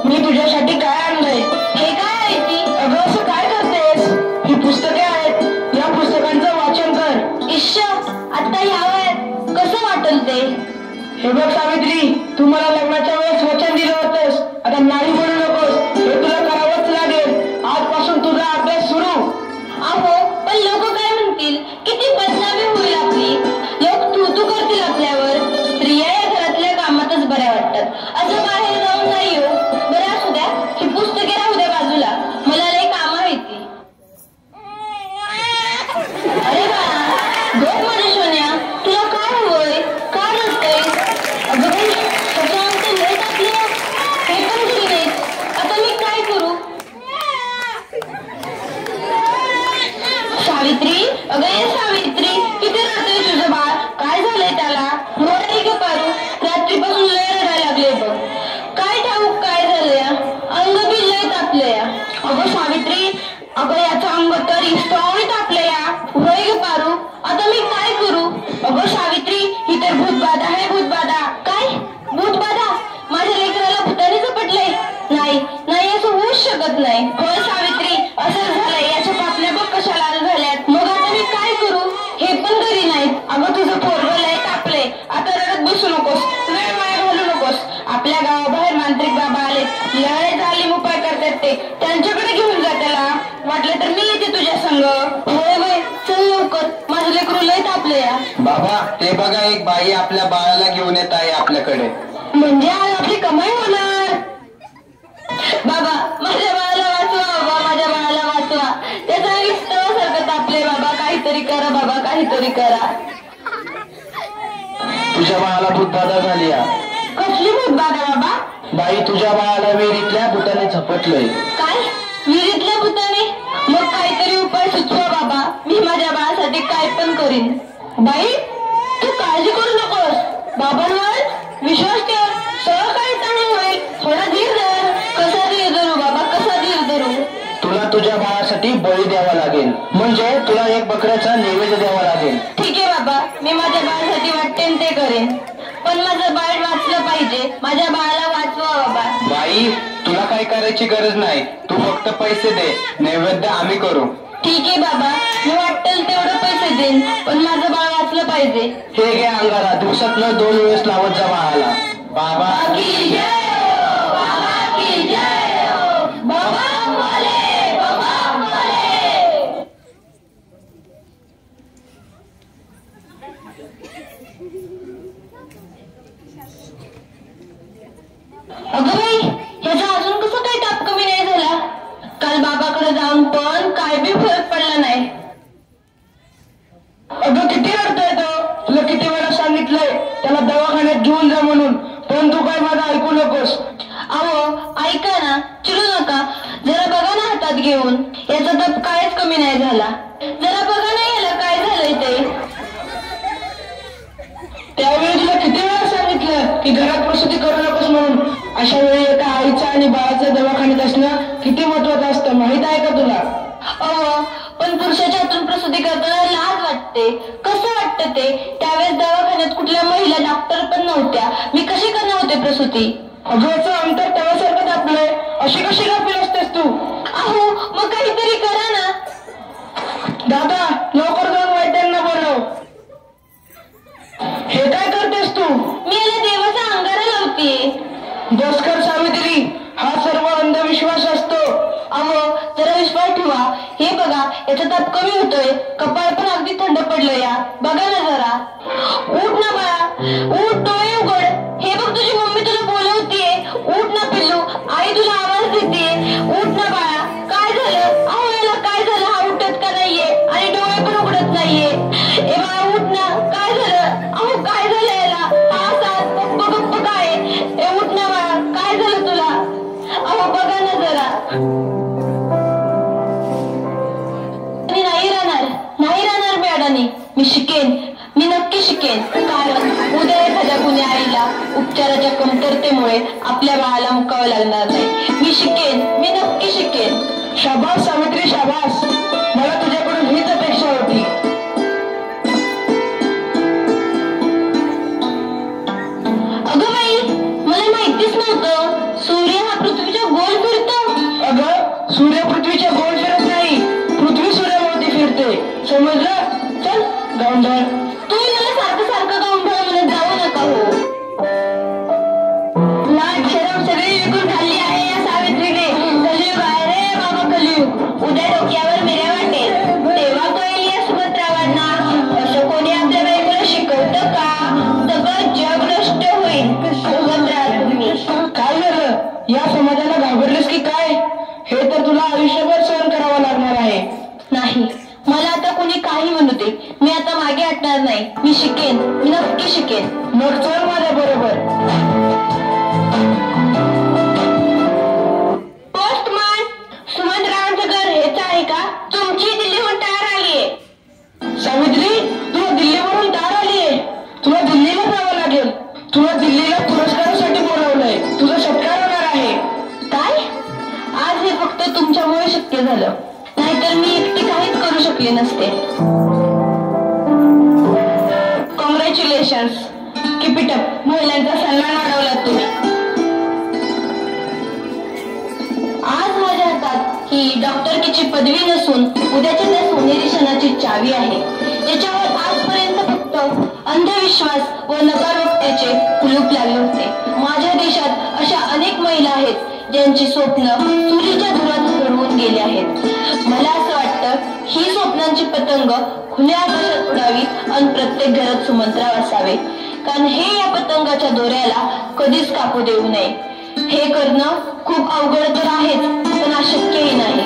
मी तुझ्यासाठी काय आणलंय? हे काय आहे ती? अगं असं काय करतेस? ही पुस्तके आहेत, या पुस्तकांचं वाचन कर. इश्श, आता ह्या वयात कसं वाटल ते? हे बघ सावित्री, तू मला लग्नाच्या वेळेस वचन दिलं होतंस, आता नाही म्हणू नकोस. हे तुला करावंच लागेल. आजपासून तुझा अभ्यास सुरू. अहो, पण लोक काय म्हणतील? किती बदनामी होईल आपली. लोक तू करतील आपल्यावर. स्त्रिया या घरातल्या कामातच बऱ्या वाटतात, असं बाहेर जाऊन नाही हो. बरं असू द्या, ही पुस्तके राहू द्या बाजूला, मला लय कामं आहेत ती. अरे बाळा, झोप माझ्या सोन्या, तुला काय हवंय? का रडतोय? अगं बाई, त्याच्यावर लय टाकले, हे पण घरी नाहीत. आता मी काय करू? सावित्री, अगं ये सावित्री, किती रडतोय तुझं बाळ? काय झालंय त्याला? मोठे का पारू? रात्रीपासून लय रडायला लागले बघ. काय ठाऊक काय झालंय? अंग बी लय तापलंय. अगं सावित्री, अगं याचं अंग तर इस्तवाने तापलंय. होय ग पारू, आता मी काय करू? अगं सावित्री, ही तर भूतबाधा आहे, भूतबाधा. काय भूतबाधा? माझ्या लेकराला भूताने झपटलंय? नाही नाही, असं होऊच शकत नाही. होय सावित्री, असं झालंय. याच्या पापण्या बघ कशा लाल झाल्यात. मग आता मी काय करू? हे पण घरी नाहीत. अगं तुझं पोरगं लय तापलंय. आता रडत बसू नकोस, वेळ वाया घालू नकोस. आपल्या गावाबाहेर मांत्रिक बाबा आलेत, लय जालीम उपाय करतात ते. त्यांच्याकडे घेऊन जा त्याला. वाटलं तर मी येते तुझ्या संग. होय होय, चल लवकर, माझं लेकरू लय तापलंय. बाबा, ते बघा, एक बाई आपल्या बाळाला घेऊन येत आहे आपल्याकडे. म्हणजे आज आपली कमाई होणार. बाबा, माझ्या बाळाला वाचवा. बाबा, माझ्या बाळाला वाचवा. त्याचा इस्तवासारखं तापले. बाबा, काहीतरी करा. बाबा, काहीतरी करा. तुझ्या बाळाला भूतबाधा झाली. कसली भूतबाधा बाबा? बाई, तुझ्या बाळाला विहिरीतल्या भूताने झपटलंय. काय? विहिरीतल्या भूताने? मग काहीतरी उपाय सुचवा बाबा, मी माझ्या बाळासाठी काय पण करीन. बाई, तू काळजी करू नकोस. बाबांवर विश्वास ठेव, सगळं काही चांगलं होईल. थोडा धीर धर. कसा धीर धरू बाबा, कसा धीर धरू? तुला तुझ्या बाळासाठी बळी द्यावा लागेल, म्हणजे तुला एक बकऱ्याचा नैवेद्य द्यावा लागेल. ठीक आहे बाबा, मी माझ्या बाळासाठी वाटते ते करेन. पण माझं बाळ वाचलं पाहिजे. माझ्या बाळाला वाचवा बाबा. बाई, तुला काय करायची गरज नाही. तू फक्त पैसे दे, नैवेद्य आम्ही करू. ठीक आहे बाबा, मी वाटेल तेवढं पैसे देईन, पण माझं बाळ वाचलं पाहिजे. हे घे अंगारा, दिवसातनं 2 वेळेस लावत जा बाळाला. बाबा की जय हो, बाबा की जय हो, बाबा बोले, बाबा बोले. अगं बाई, ह्याचा अजून कसं काही ताप कमी नाही झाला? काल बाबाकडे जाऊन पण काय बी फरक पडला नाही. अगं किती रडतोय तो? तुला किती वेळा सांगितलंय त्याला दवाखान्यात घेऊन जा म्हणून, पण तू काय माझं ऐकू नकोस. अहो ऐका ना, चिडू नका. जरा बघा ना हातात घेऊन, याचा ताप कायच कमी नाही झाला. जरा बघा ना याला काय झालंय ते. त्यावेळी तुला किती वेळा सांगितलं की घरात प्रसूती करू नकोस म्हणून. अशा वेळी एका आईचं आणि बाळाचं दवाखान्यात असणं किती महत्वाचं असतं, माहित आहे का तुला? अहो, पण पुरुषाच्या हातून प्रसूती करताना लाज वाटते. कसं वाटतं ते? त्यावेळेस दवाखान्यात कुठल्या महिला डॉक्टर पण नव्हत्या. मी कशी करणार होते प्रसूती? अगं याचं अंतर तव्यासारखं तापलंय, अशी कशी गाफील असतेस तू? अहो, मग काहीतरी करा ना. दादा, लवकर जाऊन वैद्यांना बोलव. हे काय करतेस तू? मी याला देवाचा अंगारा लावतीये. बसकर सावित्री, हा सर्व अंधविश्वास असतो. अहो, जरा विश्वास ठेवा. हे बघा, याचा ताप कमी होतोय. कपाळ पण अगदी थंड पडलं. या बघा ना जरा. उठ ना बाळा, उठ, डोळे उघड. हे बघ, तुझी मम्मी तुला बोलवतीये. उठ ना पिल्लू, आई तुला आवाज देते. उठ ना बाळा. काय झालं? अहो, याला काय झालं? हा उठत का नाहीये आणि डोळे पण उघडत नाहीये. ए बाळा, उठ ना. काय झालं? अहो, काय झालं याला? हा सात गप्प गप्प काय? ए उठ ना बाळा, काय झालं तुला? अहो बघा ना जरा. नाही राहणार मी अडाणी. मी शिकेन, मी नक्की शिकेन. कारण उद्या एखाद्या कुणी आईला उपचाराच्या कमतरतेमुळे आपल्या बाळाला मुकावं लागणार नाही. मी शिकेन, मी नक्की शिकेन. शाबास सावित्री, शाबास. मला तुझ्याकडून हीच अपेक्षा होती. अगं बाई, मला माहितीच नव्हतं सूर्य हा पृथ्वीच्या नाही. मी शिकेन, मी नक्की शिकेन. मग चल माझ्या बरोबर. पोस्टमन, सुमंतरावांचं घर हेच आहे का? तुमची दिल्लीहून टार आलीये. सावित्री, तुला दिल्लीवरून तार आलीये. तुला दिल्लीला जावं लागेल. तुला दिल्लीला पुरस्कारासाठी बोलावलंय. तुझा सत्कार होणार आहे. काय? आज हे फक्त तुमच्यामुळे शक्य झालं, नाहीतर मी एकटी काहीच करू शकले नसते. कॉंग्रॅच्युलेशन्स. Keep it up. महिलांचा सन्मान वाढवला तुम्ही. आज माझ्या हातात ही डॉक्टरकीची पदवी नसून उद्याच्या त्या सोनेरी क्षणाची चावी आहे, ज्याच्यावर आजपर्यंत फक्त अंधविश्वास व नकारात्मकतेचे कुलूप लागले होते. माझ्या देशात अशा अनेक महिला आहेत ज्यांची स्वप्न चुलीच्या धुरात हरवून गेली आहेत. मला असं वाटतं ही स्वप्नांची पतंग खुल्या आकाशात उडावी आणि प्रत्येक घरात सुमंतराव असावे, कारण हे या पतंगाच्या दोऱ्याला कधीच कापू देऊ नये. हे करणं खूप अवघड तर आहेच, पण अशक्यही नाही.